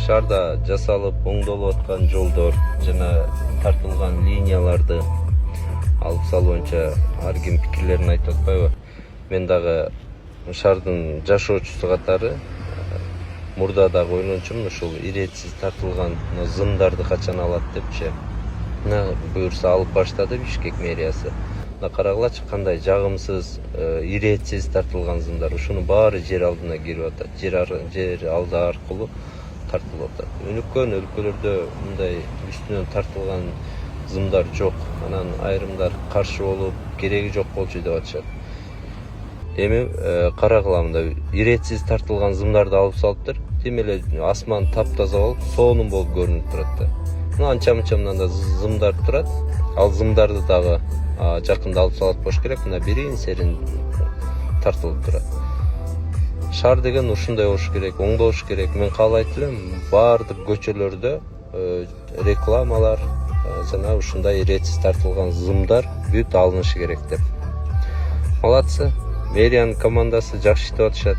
шаарда жасалып оңдолуп аткан жолдор жана тартылган линияларды алып салуу боюнча ар ким пикирлерин айтып атпайбы? Мен дагы шаардын жашоочусу катары мурда дагы ойлончумун, ушул иретсиз тартылган зымдарды качан алат депчи. Буюрса алып баштады Бишкек мэриясы. Карагылачы кандай жагымсыз, иретсиз тартылган зымдар. Ушунун баары жер алдына кирип атат. Жер алды аркылуу тартылып атат. Өнүккөн өлкөлөрдө мындай үстүнөн тартылган зымдар жок. Анан айрымдар каршы болуп, кереги жок болчу деп атышат. Эми карагыла мындай иретсиз тартылган зымдарды алып салыптыр. Тим эле асман таптаза болуп, сонун болуп көрүнүп турат да. Анча-мынча мындан да зымдар турат. Ал зымдарды дагы жакында алып салат болуш керек. Мына бирин серин тартылып турат. Шаар деген ушундай болуш керек, оңдолуш керек. Мен каалайт элем, баардык көчөлөрдө рекламалар жана ушундай иретсиз тартылган зымдар бүт алынышы керек деп. Молодцы. Мэриянын командасы жакшы иштеп атышат.